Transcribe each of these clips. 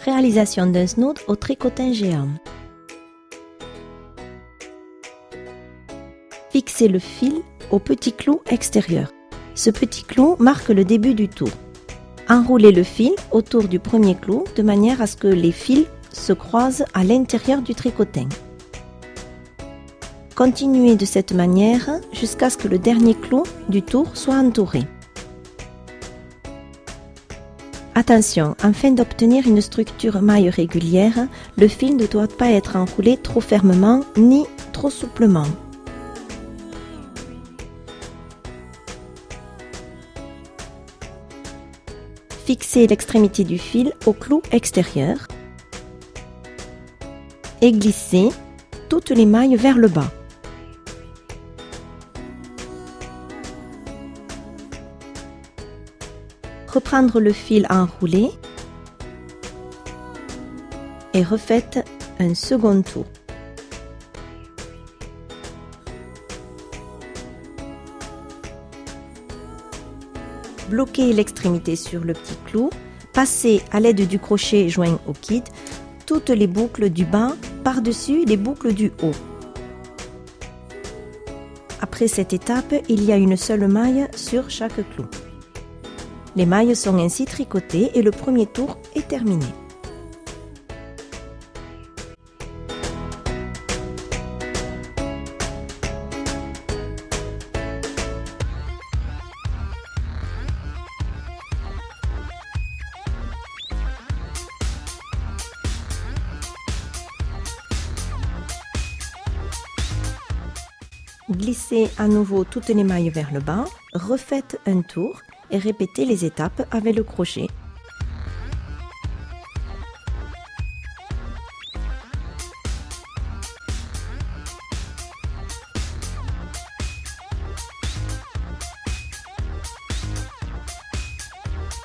Réalisation d'un snood au tricotin géant. Fixez le fil au petit clou extérieur. Ce petit clou marque le début du tour. Enroulez le fil autour du premier clou de manière à ce que les fils se croisent à l'intérieur du tricotin. Continuez de cette manière jusqu'à ce que le dernier clou du tour soit entouré. Attention, afin d'obtenir une structure maille régulière, le fil ne doit pas être enroulé trop fermement ni trop souplement. Fixez l'extrémité du fil au clou extérieur et glissez toutes les mailles vers le bas. Reprendre le fil enroulé et refaites un second tour. Bloquez l'extrémité sur le petit clou, passez à l'aide du crochet joint au kit toutes les boucles du bas par-dessus les boucles du haut. Après cette étape, il y a une seule maille sur chaque clou. Les mailles sont ainsi tricotées et le premier tour est terminé. Glissez à nouveau toutes les mailles vers le bas, refaites un tour et répétez les étapes avec le crochet.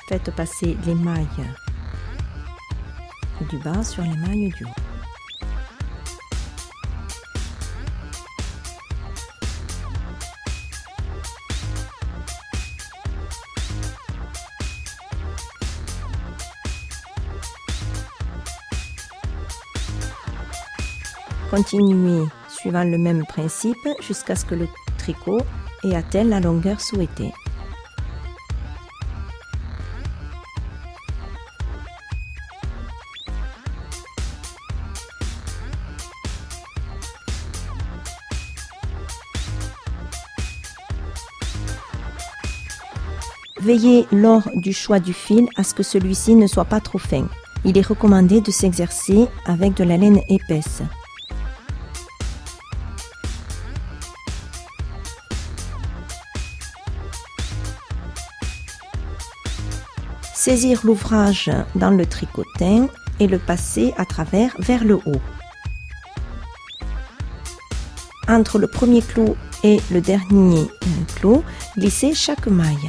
Faites passer les mailles du bas sur les mailles du haut. Continuez suivant le même principe jusqu'à ce que le tricot ait atteint la longueur souhaitée. Veillez lors du choix du fil à ce que celui-ci ne soit pas trop fin. Il est recommandé de s'exercer avec de la laine épaisse. Saisir l'ouvrage dans le tricotin et le passer à travers vers le haut. Entre le premier clou et le dernier clou, glissez chaque maille.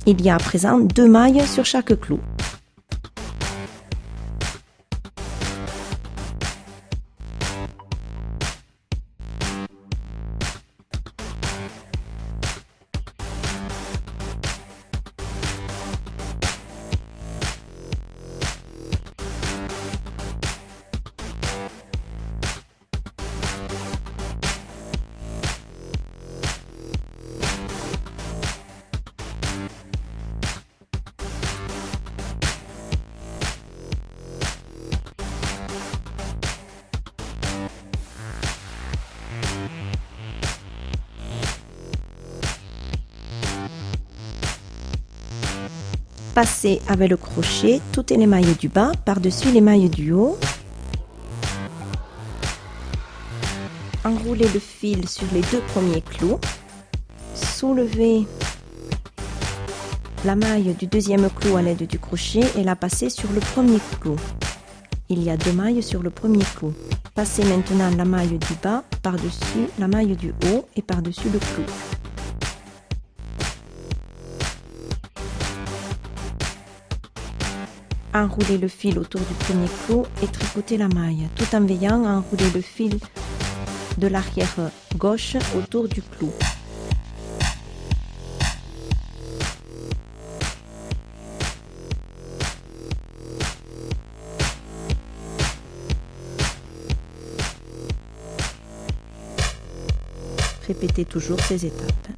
Il y a à présent 2 mailles sur chaque clou. Passez avec le crochet toutes les mailles du bas par-dessus les mailles du haut. Enroulez le fil sur les 2 premiers clous. Soulevez la maille du deuxième clou à l'aide du crochet et la passez sur le premier clou. Il y a 2 mailles sur le premier clou. Passez maintenant la maille du bas par-dessus la maille du haut et par-dessus le clou. Enroulez le fil autour du premier clou et tricotez la maille, tout en veillant à enrouler le fil de l'arrière gauche autour du clou. Répétez toujours ces étapes.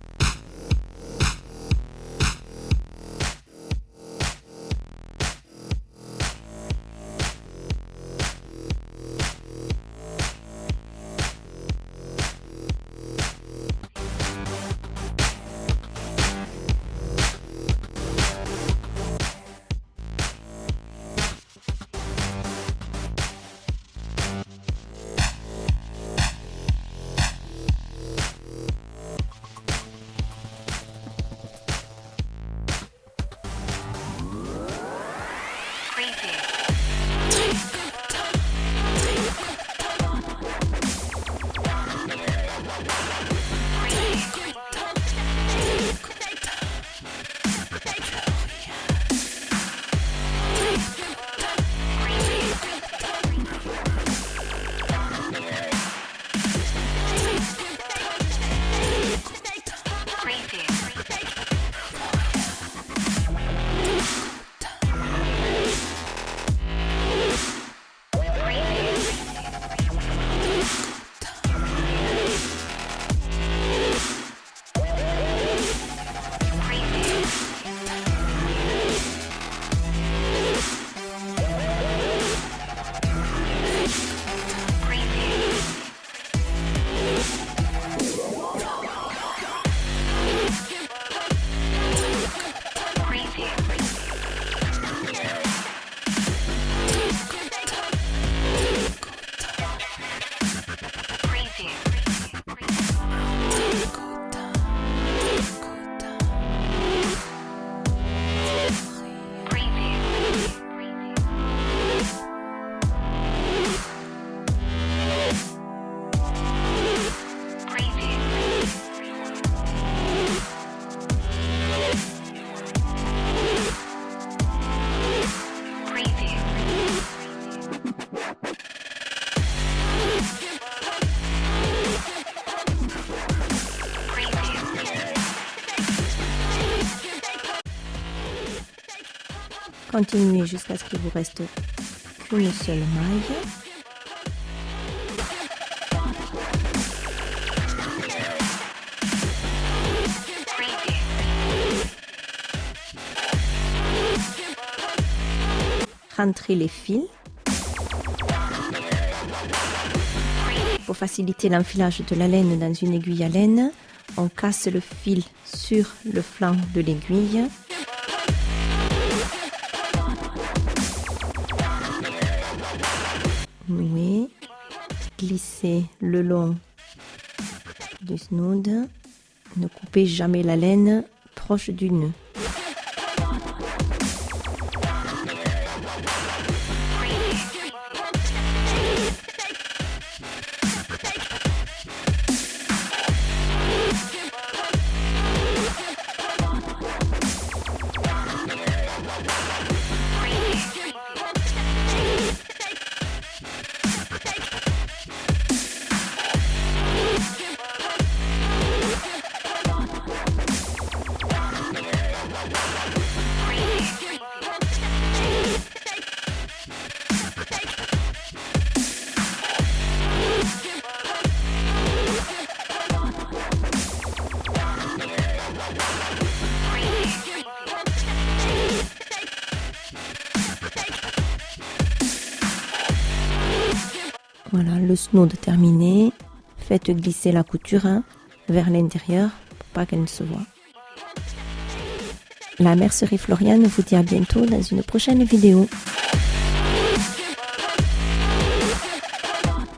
Continuez jusqu'à ce qu'il vous reste qu'une seule maille. Rentrez les fils. Pour faciliter l'enfilage de la laine dans une aiguille à laine, on casse le fil sur le flanc de l'aiguille. Nouez, glissez le long du snood. Ne coupez jamais la laine proche du nœud. Voilà, le snood terminé. Faites glisser la couture vers l'intérieur pour pas qu'elle ne se voie. La mercerie Floriane vous dit à bientôt dans une prochaine vidéo.